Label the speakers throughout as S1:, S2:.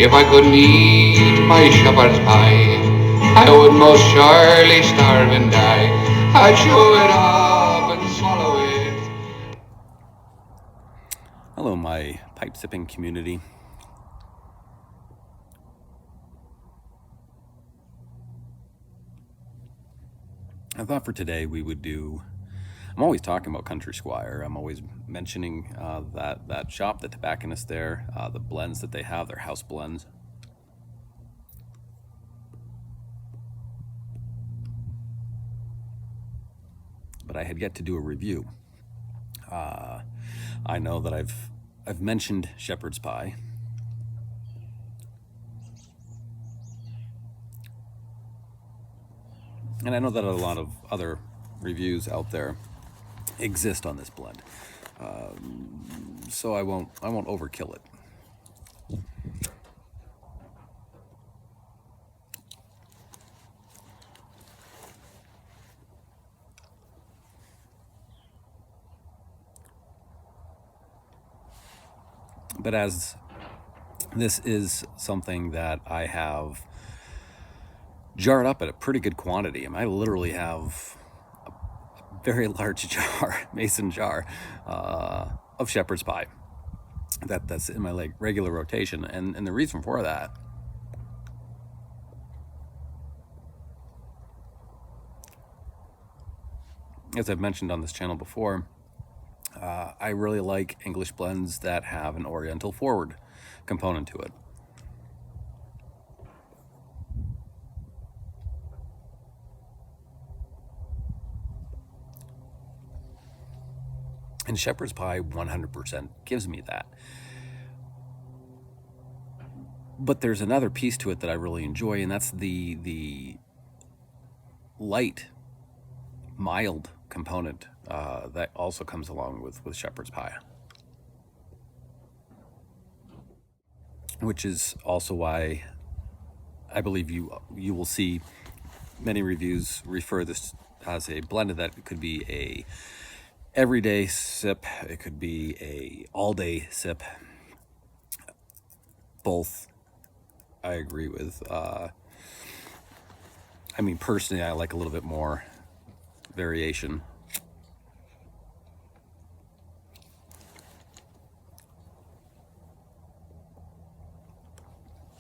S1: If I couldn't eat my shepherd's pie, I would most surely starve and die. I'd chew it up and swallow it.
S2: Hello, my pipe sipping community. I thought for today we would do. I'm always talking about Country Squire. I'm always mentioning that shop, the tobacconist there, the blends that they have, their house blends. But I had yet to do a review. I know that I've mentioned Shepherd's Pie. And I know that a lot of other reviews out there exist on this blend, so I won't overkill it. But as this is something that I have jarred up at a pretty good quantity, I literally have a very large jar, mason jar, of shepherd's pie that's in my regular rotation. And the reason for that as I've mentioned on this channel before, I really like English blends that have an oriental forward component to it. And shepherd's pie 100% gives me that. But there's another piece to it that I really enjoy, and that's the light, mild component that also comes along with shepherd's pie. Which is also why I believe you will see many reviews refer this as a blend that could be a everyday sip, it could be a all-day sip. Both I agree with. Personally, I like a little bit more variation.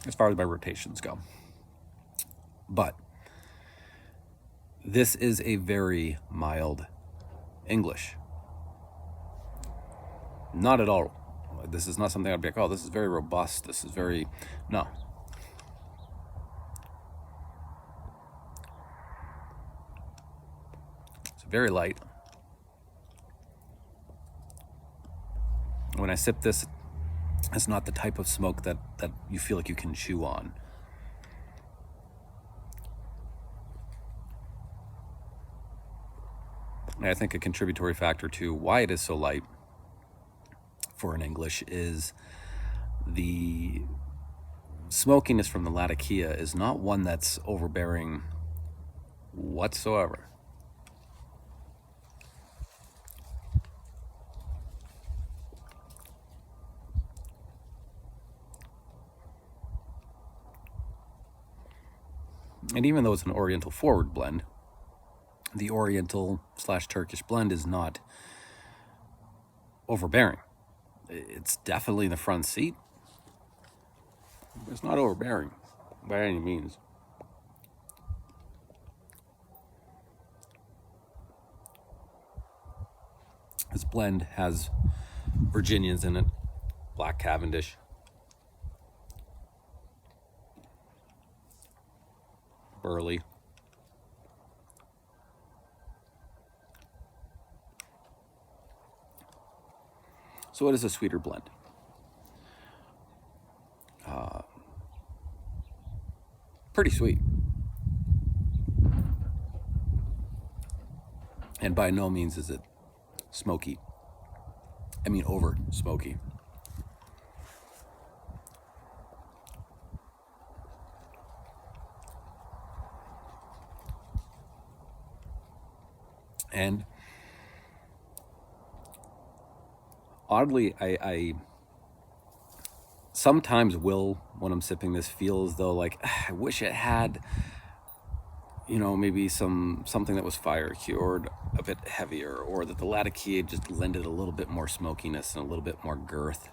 S2: As far as my rotations go. But this is a very mild English. Not at all. This is not something I'd be like, oh, this is very robust. This is very... No. It's very light. When I sip this, it's not the type of smoke that you feel like you can chew on. And I think a contributory factor to why it is so light for an English is the smokiness from the Latakia is not one that's overbearing whatsoever. And even though it's an Oriental forward blend, the Oriental/Turkish blend is not overbearing. It's definitely in the front seat. It's not overbearing by any means. This blend has Virginians in it, Black Cavendish, Burley, so it is a sweeter blend. Pretty sweet. And by no means is it smoky. Over smoky. And oddly, I sometimes when I'm sipping this, feel as though like I wish it had, maybe something that was fire cured a bit heavier, or that the Latakia just lended a little bit more smokiness and a little bit more girth.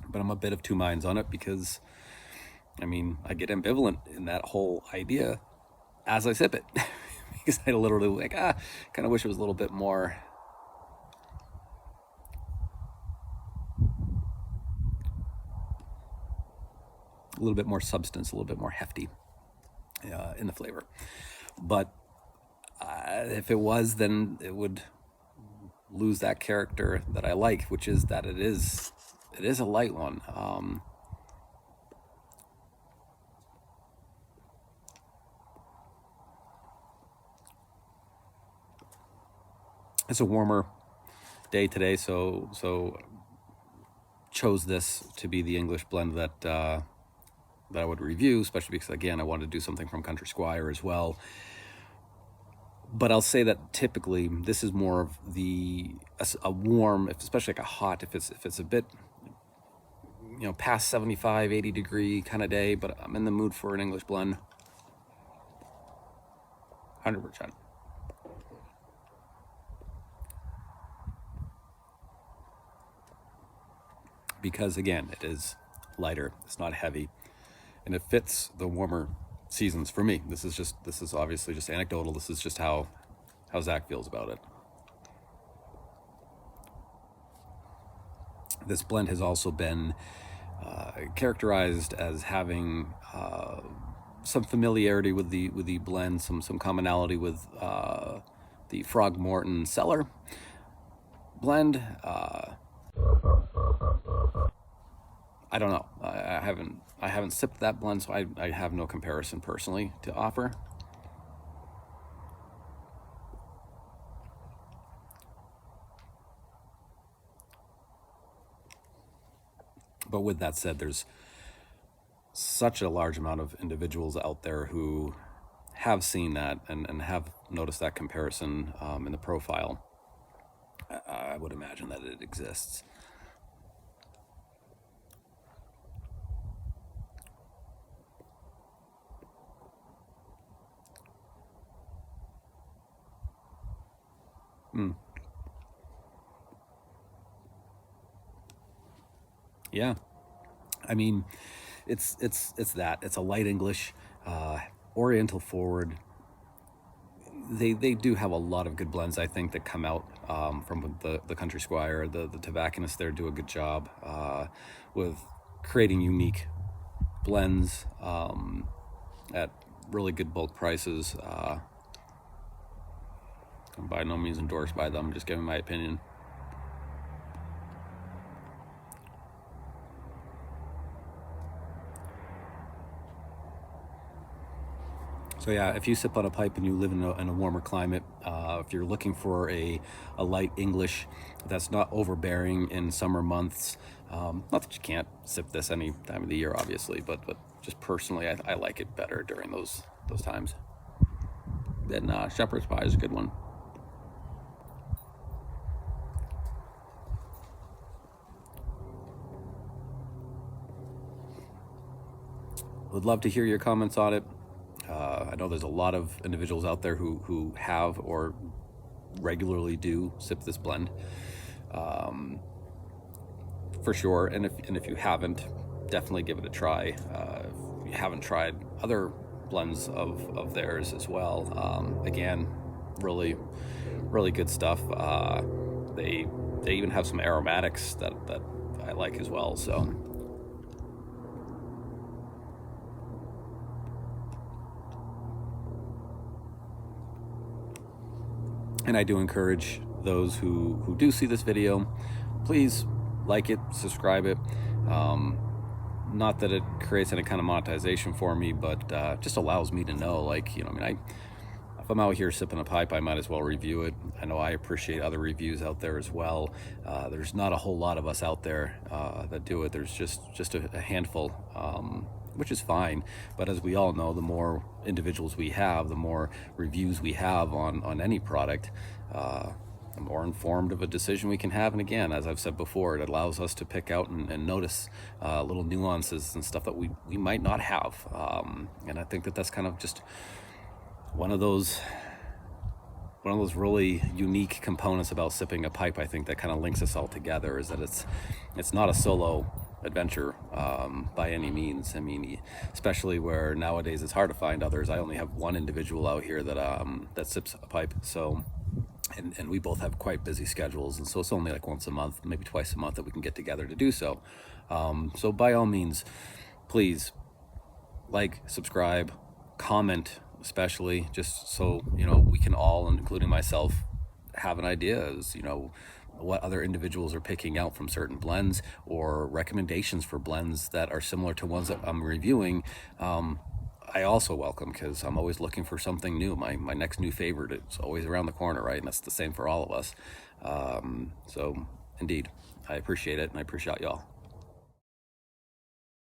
S2: But I'm a bit of two minds on it because, I get ambivalent in that whole idea as I sip it. Because I literally kind of wish it was a little bit more, substance, a little bit more hefty in the flavor. But if it was, then it would lose that character that I like, which is that it is a light one. It's a warmer day today, so chose this to be the English blend that I would review, especially because, again, I wanted to do something from Country Squire as well. But I'll say that typically this is more of a warm, especially like a hot, if it's a bit, past 75, 80 degree kind of day, but I'm in the mood for an English blend. 100%. Because again, it is lighter, it's not heavy, and it fits the warmer seasons for me. This is obviously just anecdotal. This is just how Zach feels about it. This blend has also been characterized as having some familiarity with the blend, some commonality with the Frogmorton Cellar blend. I don't know. I haven't sipped that blend, so I have no comparison personally to offer. But with that said, there's such a large amount of individuals out there who have seen that and have noticed that comparison in the profile. I would imagine that it exists. Yeah, it's that. It's a light English, Oriental forward. They do have a lot of good blends, I think, that come out from the Country Squire. The tobacconists there do a good job with creating unique blends at really good bulk prices. I'm by no means endorsed by them, just giving my opinion. So yeah, if you sip on a pipe and you live in a warmer climate, if you're looking for a light English that's not overbearing in summer months, not that you can't sip this any time of the year, obviously, but just personally, I like it better during those times. Then Shepherd's Pie is a good one. Would love to hear your comments on it. I know there's a lot of individuals out there who have or regularly do sip this blend, for sure. And if you haven't, definitely give it a try. If you haven't tried other blends of theirs as well, again, really, really good stuff. They even have some aromatics that I like as well. So. And I do encourage those who do see this video, please like it, subscribe it. Not that it creates any kind of monetization for me, but just allows me to know, like, if I'm out here sipping a pipe, I might as well review it. I know I appreciate other reviews out there as well. There's not a whole lot of us out there that do it. There's just a handful which is fine. But as we all know, the more individuals we have, the more reviews we have on any product, the more informed of a decision we can have. And again, as I've said before, it allows us to pick out and notice little nuances and stuff that we might not have. And I think that that's kind of just one of those really unique components about sipping a pipe, I think, that kind of links us all together, is that it's not a solo adventure by any means. I mean, especially where nowadays it's hard to find others. I only have one individual out here that sips a pipe, so and we both have quite busy schedules, and so it's only like once a month, maybe twice a month, that we can get together to do so. So by all means, please like, subscribe, comment, especially, just so we can all, including myself, have an idea as what other individuals are picking out from certain blends, or recommendations for blends that are similar to ones that I'm reviewing. I also welcome, because I'm always looking for something new. My next new favorite is always around the corner, right? And that's the same for all of us. So indeed, I appreciate it, and I appreciate y'all.